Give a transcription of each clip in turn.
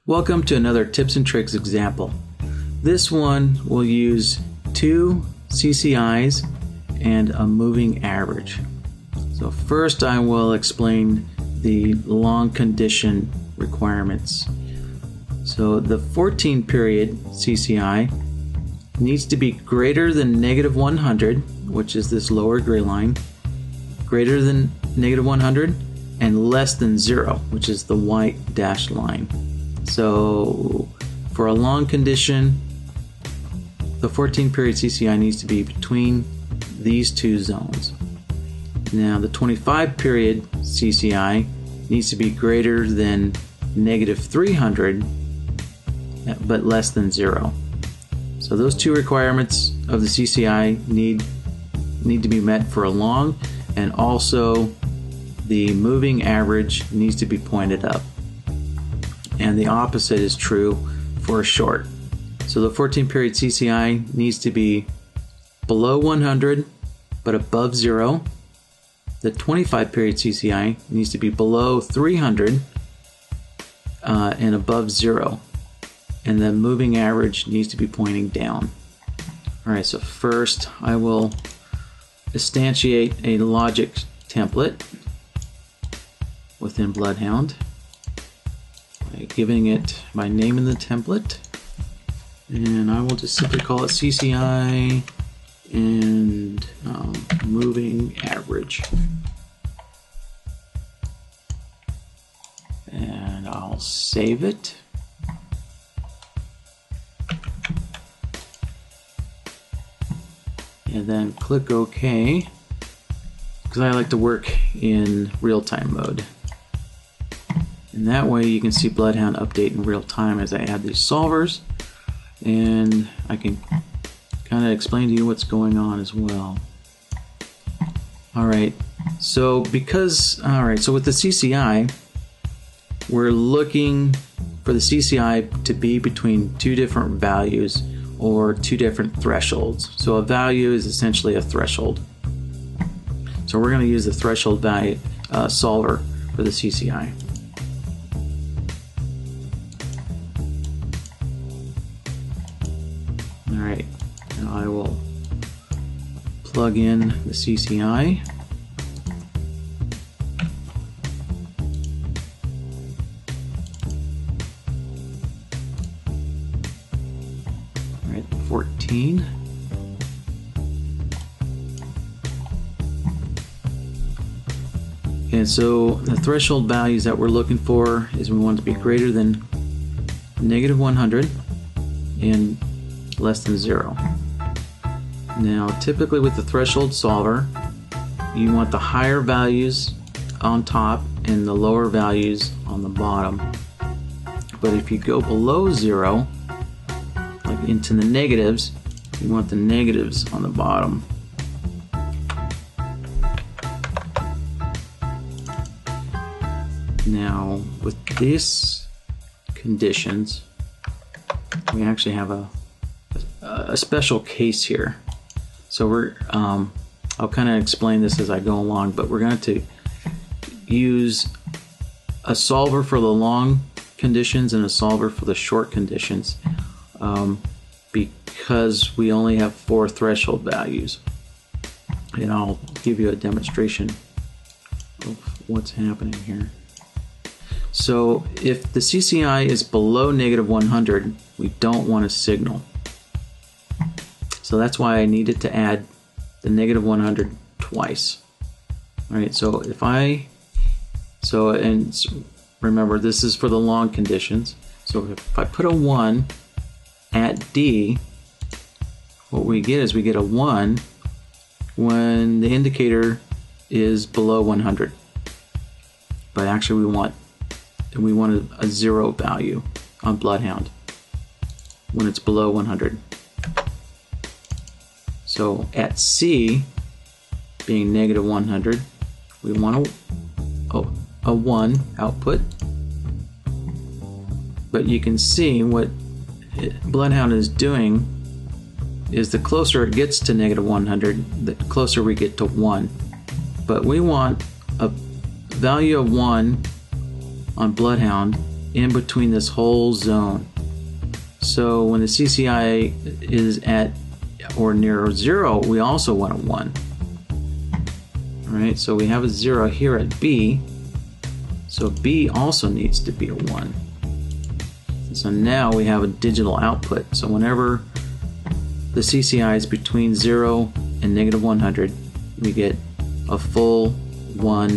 Welcome to another tips and tricks example. This one will use two CCIs and a moving average. So first I will explain the long condition requirements. So the 14 period CCI needs to be greater than -100, which is this lower gray line, greater than -100, and less than 0, which is the white dashed line. So for a long condition, the 14 period CCI needs to be between these two zones. Now the 25 period CCI needs to be greater than -300 but less than 0. So those two requirements of the CCI need to be met for a long, and also the moving average needs to be pointed up. And the opposite is true for a short. So the 14 period CCI needs to be below 100 but above 0. The 25 period CCI needs to be below 300 and above 0. And the moving average needs to be pointing down. Alright, so first I will instantiate a logic template within BloodHound by giving it my name in the template, and I will just simply call it CCI and moving average, and I'll save it. And then click OK, because I like to work in real-time mode. And that way you can see BloodHound update in real time as I add these solvers, and I can kind of explain to you what's going on as well. Alright, so with the CCI, we're looking for the CCI to be between two different values or two different thresholds. So a value is essentially a threshold. So we're going to use the threshold value solver for the CCI. Alright, now I will plug in the CCI. Alright, 14. And so the threshold values that we're looking for is we want it to be greater than -100 and less than 0. Now typically with the threshold solver, you want the higher values on top and the lower values on the bottom. But if you go below 0, like into the negatives, you want the negatives on the bottom. Now with these conditions, we actually have a special case here. So I'll kind of explain this as I go along, but we're going to use a solver for the long conditions and a solver for the short conditions, because we only have 4 threshold values. And I'll give you a demonstration of what's happening here. So if the CCI is below -100, we don't want a signal. So that's why I needed to add the -100 twice. Alright, so and remember, this is for the long conditions. So if I put a 1 at D, what we get is we get a 1 when the indicator is below 100. But actually we want a 0 value on BloodHound when it's below 100. So at C, being -100, we want a 1 output. But you can see what BloodHound is doing is the closer it gets to -100, the closer we get to 1. But we want a value of 1 on BloodHound in between this whole zone. So when the CCI is at or near 0, we also want a 1. Alright, so we have a 0 here at B, so B also needs to be a 1. So now we have a digital output. So whenever the CCI is between 0 and negative 100, we get a full 1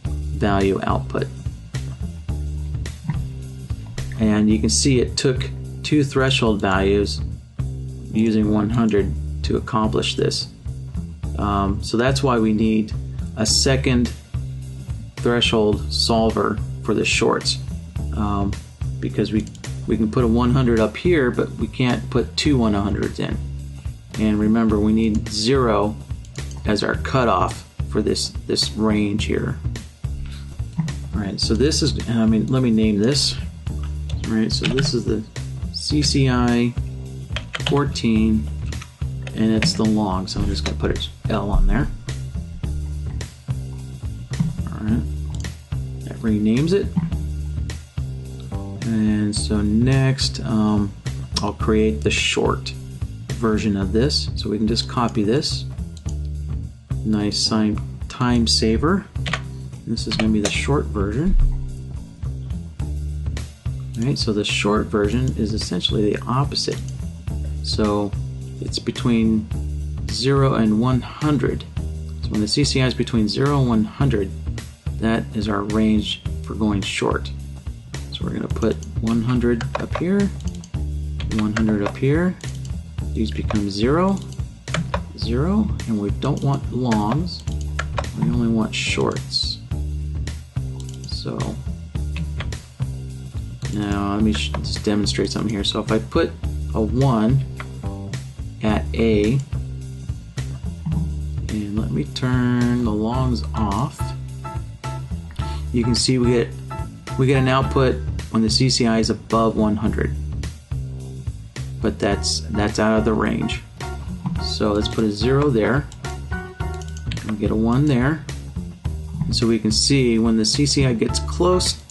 value output. And you can see it took 2 threshold values using 100 to accomplish this. So that's why we need a second threshold solver for the shorts, because we can put a 100 up here, but we can't put 2 100s in. And remember, we need 0 as our cutoff for this range here. All right, so this is, let me name this. All right, so this is the CCI 14, and it's the long, so I'm just going to put a L on there. Alright, that renames it. And so next, I'll create the short version of this. So we can just copy this. Nice time saver. This is going to be the short version. Alright, so the short version is essentially the opposite. So it's between 0 and 100. So when the CCI is between 0 and 100, that is our range for going short. So we're going to put 100 up here, 100 up here. These become 0, 0, and we don't want longs. We only want shorts. So now let me just demonstrate something here. So if I put a 1 at A, and let me turn the longs off, you can see we get an output when the CCI is above 100, but that's out of the range. So let's put a 0 there, and get a 1 there, and so we can see when the CCI gets close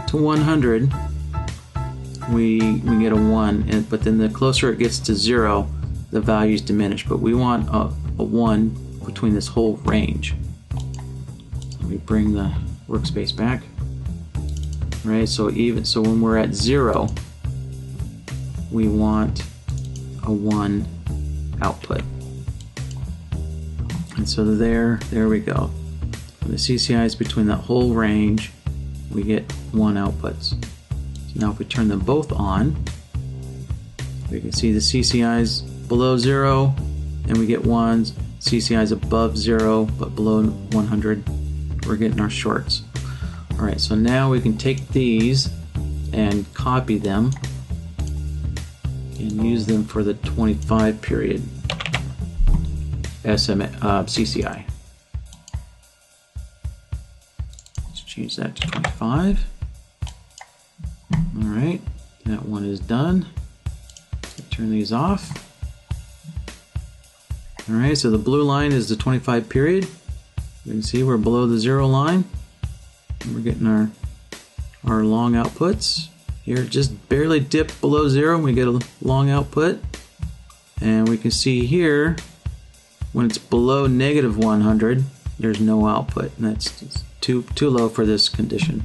to 100, we get a 1, but then the closer it gets to 0, the values diminish. But we want a 1 between this whole range. Let me bring the workspace back. Right, so when we're at 0, we want a 1 output. And so there we go. When the CCI is between that whole range, we get 1 outputs. So now if we turn them both on, we can see the CCI is below 0, and we get 1s. CCI is above 0, but below 100, we're getting our shorts. Alright, so now we can take these and copy them and use them for the 25 period CCI. Let's change that to 25. Alright, that one is done. Turn these off. Alright, so the blue line is the 25 period. You can see we're below the 0 line. And we're getting our long outputs. Here it just barely dipped below 0 and we get a long output. And we can see here, when it's below negative 100, there's no output. And that's too low for this condition.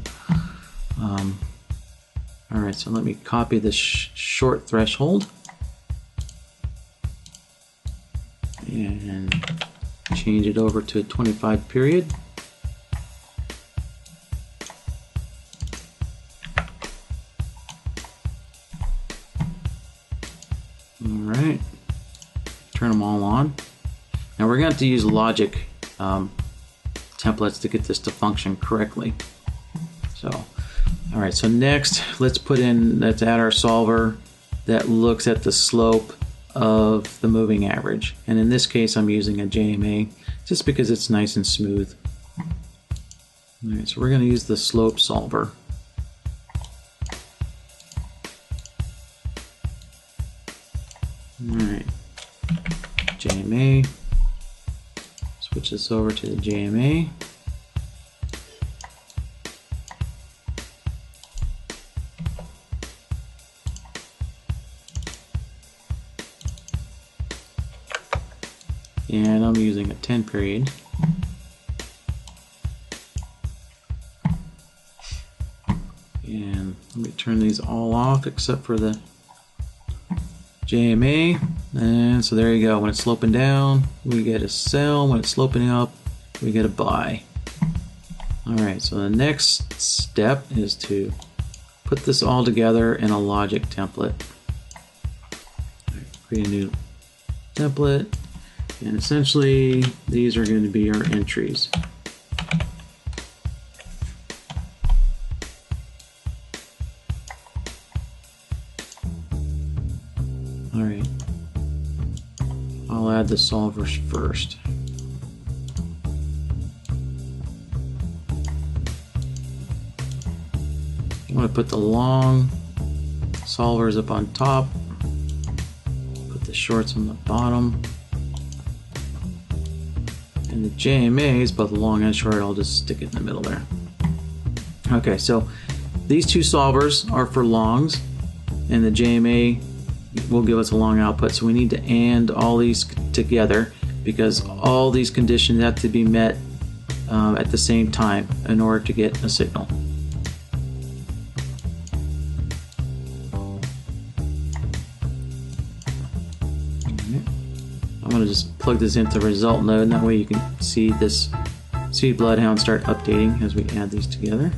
Alright, so let me copy this short threshold. And change it over to a 25 period. Alright, turn them all on. Now we're going to have to use logic templates to get this to function correctly. So, alright, so next let's add our solver that looks at the slope of the moving average. And in this case I'm using a JMA just because it's nice and smooth. Alright, so we're going to use the slope solver. Alright, JMA, switch this over to the JMA. and I'm using a 10 period. And let me turn these all off except for the JMA. And so there you go. When it's sloping down, we get a sell. When it's sloping up, we get a buy. Alright, so the next step is to put this all together in a logic template. Create a new template, and essentially these are going to be our entries. Alright, I'll add the solvers first. I'm going to put the long solvers up on top, put the shorts on the bottom, and the JMAs, both the long and short, I'll just stick it in the middle there. Okay, so these two solvers are for longs, and the JMA will give us a long output, so we need to AND all these together because all these conditions have to be met at the same time in order to get a signal. I'm going to just plug this into the result node, and that way you can see BloodHound start updating as we add these together.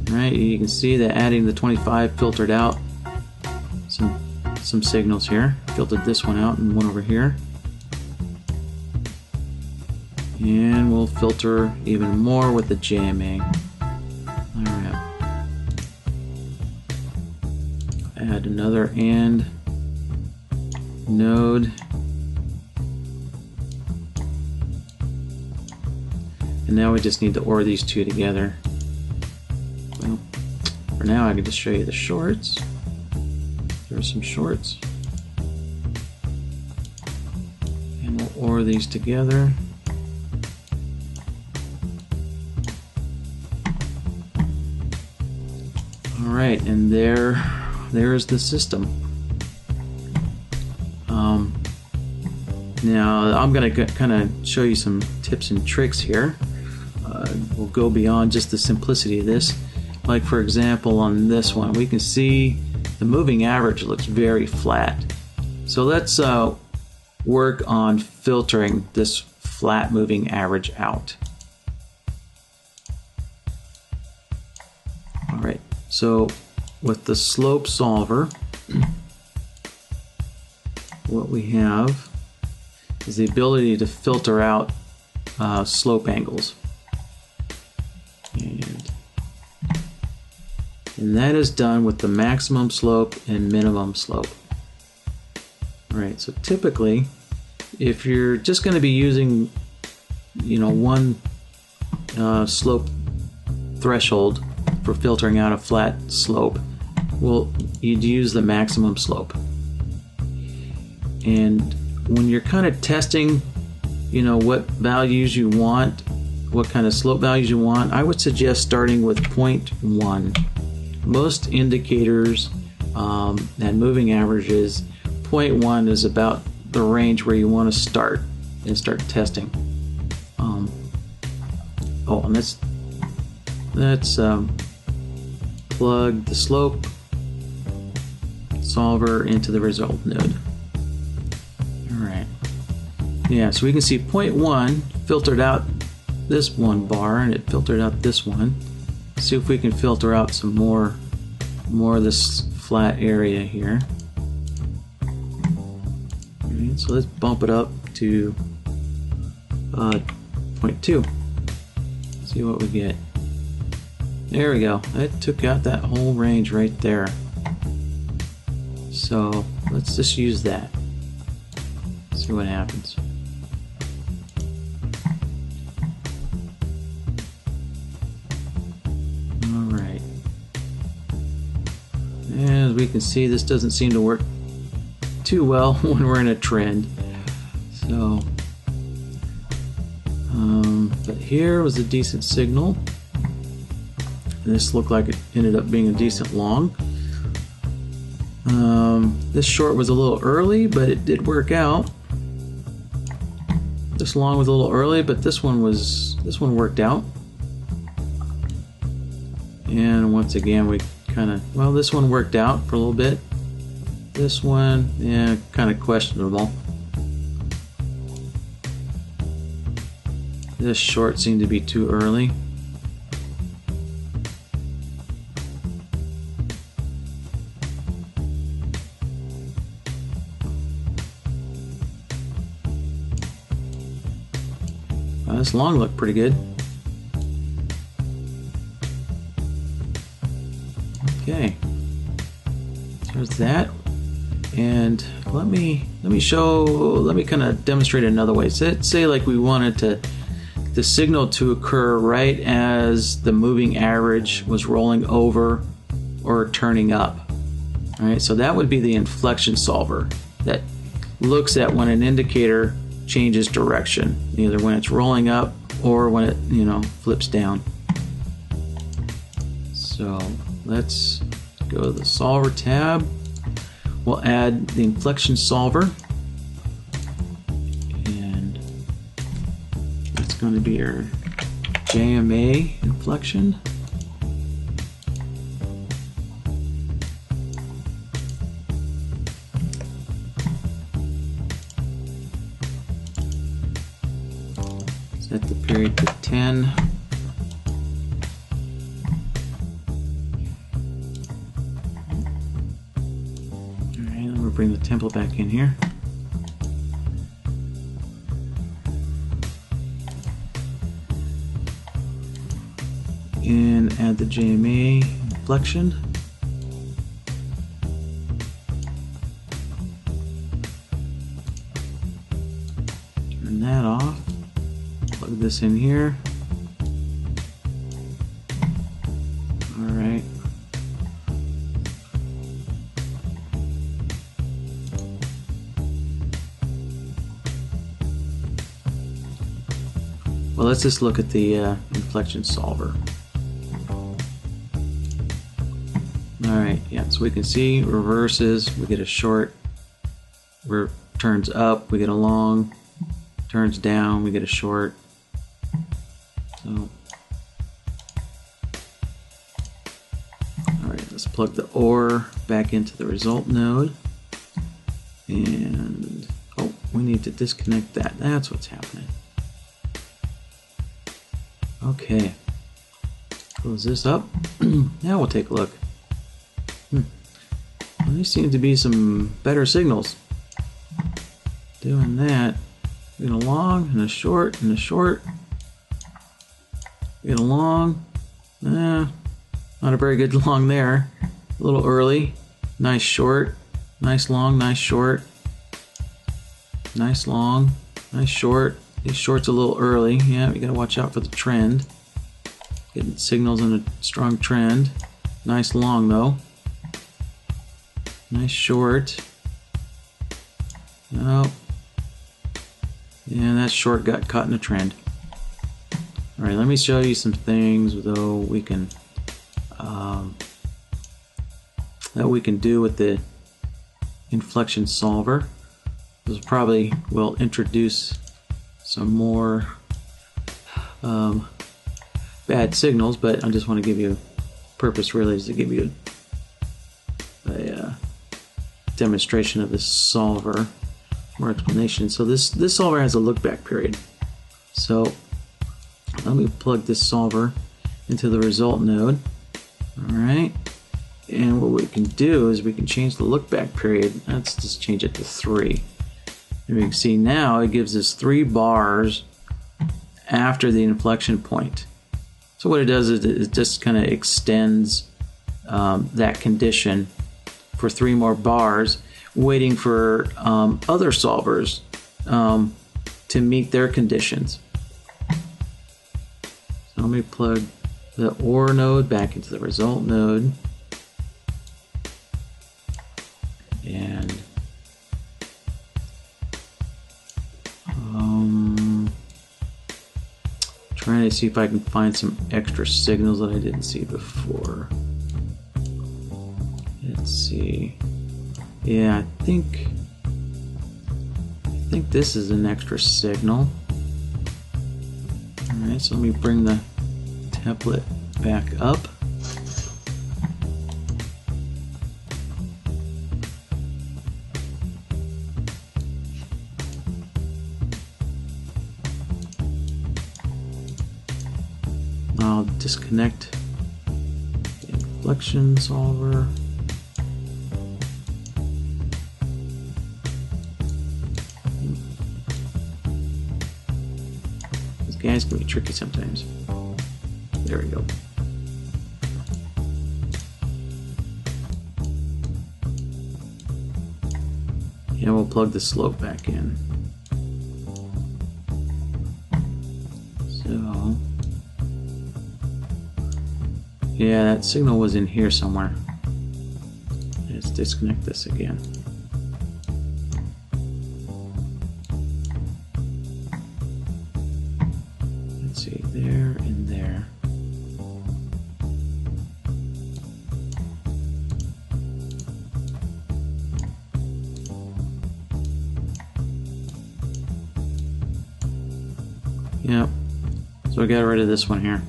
Alright, you can see that adding the 25 filtered out some signals here. Filtered this one out and one over here. And we'll filter even more with the JMA. Alright. Add another AND node. And now we just need to OR these two together. Well, for now I can just show you the shorts. There's some shorts. And we'll OR these together. Alright, and there's the system. Now I'm going to kind of show you some tips and tricks here. We'll go beyond just the simplicity of this. Like for example on this one, we can see the moving average looks very flat. So let's work on filtering this flat moving average out. Alright, so with the slope solver, what we have is the ability to filter out slope angles. And that is done with the maximum slope and minimum slope. Alright, so typically, if you're just going to be using, one slope threshold for filtering out a flat slope, well, you'd use the maximum slope. And when you're kind of testing, what values you want, what kind of slope values you want, I would suggest starting with 0.1. Most indicators and moving averages, 0.1 is about the range where you want to start and start testing. And let's plug the slope solver into the result node. Alright. Yeah, so we can see 0.1 filtered out this one bar, and it filtered out this one. See if we can filter out some more of this flat area here. Alright, so let's bump it up to 0.2. See what we get. There we go. It took out that whole range right there. So let's just use that. See what happens. Alright. As we can see, this doesn't seem to work too well when we're in a trend. So, but here was a decent signal. This looked like it ended up being a decent long. This short was a little early, but it did work out. This long was a little early, but this one worked out. And once again, we this one worked out for a little bit. This one, yeah, kind of questionable. This short seemed to be too early. This long looked pretty good. Okay, so there's that. And let me kind of demonstrate another way. Say like we wanted the signal to occur right as the moving average was rolling over or turning up. All right, so that would be the inflection solver that looks at when an indicator changes direction, either when it's rolling up or when it flips down. So let's go to the solver tab. We'll add the inflection solver, and that's going to be our JMA inflection. Set the period to 10. Alright, I'm going to bring the template back in here. And add the JMA inflection. Turn that off. Plug this in here. Alright. Well, let's just look at the inflection solver. Alright, yeah, so we can see reverses, we get a short, turns up, we get a long, turns down, we get a short. So, alright, let's plug the OR back into the result node. And, oh, we need to disconnect that. That's what's happening. Okay. Close this up. Now we'll take a look. Well, there seem to be some better signals. Doing that. We get a long and a short and a short. We get a long. Not a very good long there. A little early. Nice short. Nice long, nice short. Nice long, nice short. These shorts a little early. Yeah, we gotta watch out for the trend. Getting signals in a strong trend. Nice long though. Nice short. Oh. Yeah, that short got caught in a trend. Alright, let me show you some things though we can do with the inflection solver. This probably will introduce some more bad signals, but I just want to give you, purpose really is to give you a demonstration of this solver, more explanation. So this solver has a look back period. So let me plug this solver into the result node. Alright, and what we can do is we can change the look back period. Let's just change it to 3. And we can see now it gives us 3 bars after the inflection point. So what it does is it just kind of extends that condition for 3 more bars, waiting for other solvers to meet their conditions. So let me plug the OR node back into the result node. And trying to see if I can find some extra signals that I didn't see before. Let's see. Yeah, I think this is an extra signal. Alright, so let me bring the template back up. I'll disconnect the inflection solver. These guys can be tricky sometimes. There we go. And we'll plug the slope back in. So, yeah, that signal was in here somewhere. Let's disconnect this again. Let's see, there and there. Yep. So I got rid of this one here.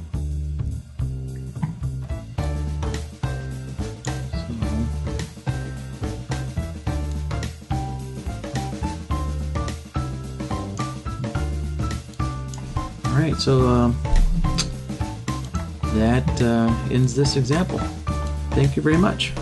Alright, so that ends this example. Thank you very much.